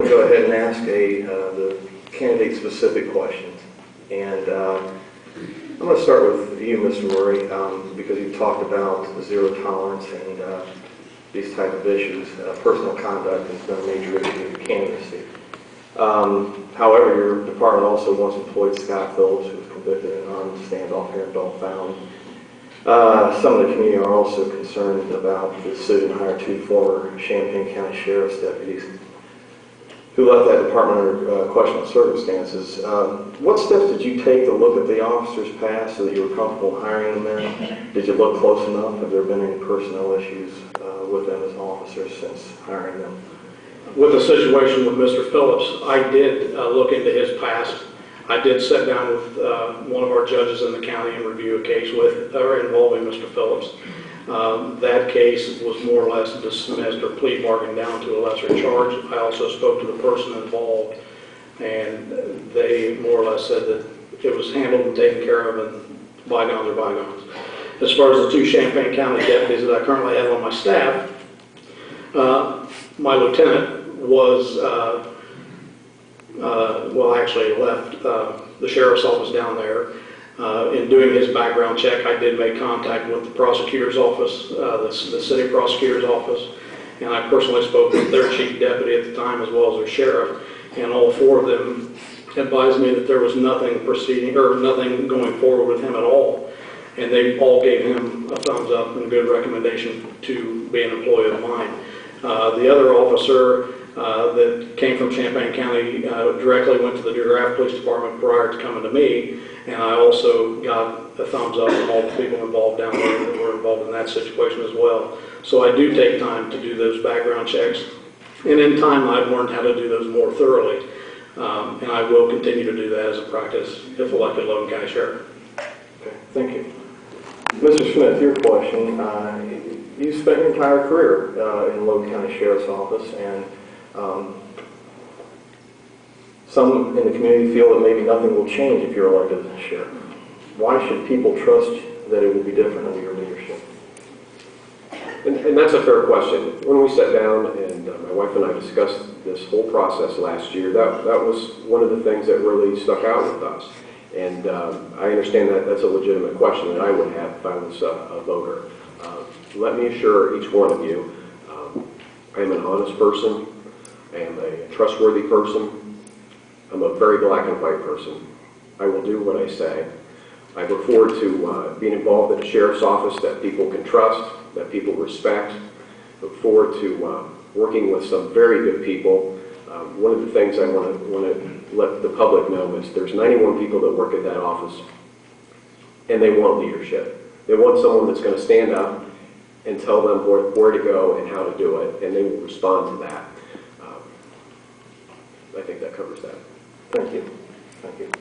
to go ahead and ask the candidate-specific questions. And I'm going to start with you, Mr. Murray, because you talked about zero tolerance and these type of issues. Personal conduct has been a major issue in candidacy. However, your department also once employed Scott Phillips, who was convicted in an armed standoff here in Bellefontaine. Some of the community are also concerned about the decision to hire 2 former Champaign County Sheriff's deputies who left that department under questionable circumstances. What steps did you take to look at the officers' past so that you were comfortable hiring them there? Did you look close enough? Have there been any personnel issues with them as officers since hiring them? With the situation with Mr. Phillips, I did look into his past. I did sit down with one of our judges in the county and review a case involving Mr. Phillips. That case was more or less dismissed or plea bargained down to a lesser charge. I also spoke to the person involved, and they more or less said that it was handled and taken care of, and bygones are bygones. As far as the 2 Champaign County deputies that I currently have on my staff, my lieutenant was, well, actually left the sheriff's office down there. In doing his background check, I did make contact with the prosecutor's office, the city prosecutor's office, and I personally spoke with their chief deputy at the time as well as their sheriff, and all 4 of them advised me that there was nothing proceeding or nothing going forward with him at all, and they all gave him a thumbs up and a good recommendation to be an employee of mine. The other officer that came from Champaign County directly went to the DeGraff Police Department prior to coming to me, and I also got a thumbs up from all the people involved down there that were involved in that situation as well. So I do take time to do those background checks, and in time I've learned how to do those more thoroughly, and I will continue to do that as a practice if elected Logan County Sheriff. Okay, thank you. Mr. Smith, your question. You spent your entire career in Logan County Sheriff's Office, and some in the community feel that maybe nothing will change if you're elected as sheriff. Why should people trust that it will be different under your leadership? And that's a fair question. When we sat down and my wife and I discussed this whole process last year, that was one of the things that really stuck out with us. And I understand that that's a legitimate question that I would have if I was a voter. Let me assure each one of you, I am an honest person. I am a trustworthy person. I'm a very black and white person. I will do what I say. I look forward to being involved in a sheriff's office that people can trust, that people respect. Look forward to working with some very good people. One of the things I want to let the public know is there's 91 people that work at that office, and they want leadership. They want someone that's going to stand up and tell them where to go and how to do it, and they will respond to that. I think that covers that. Thank you. Thank you.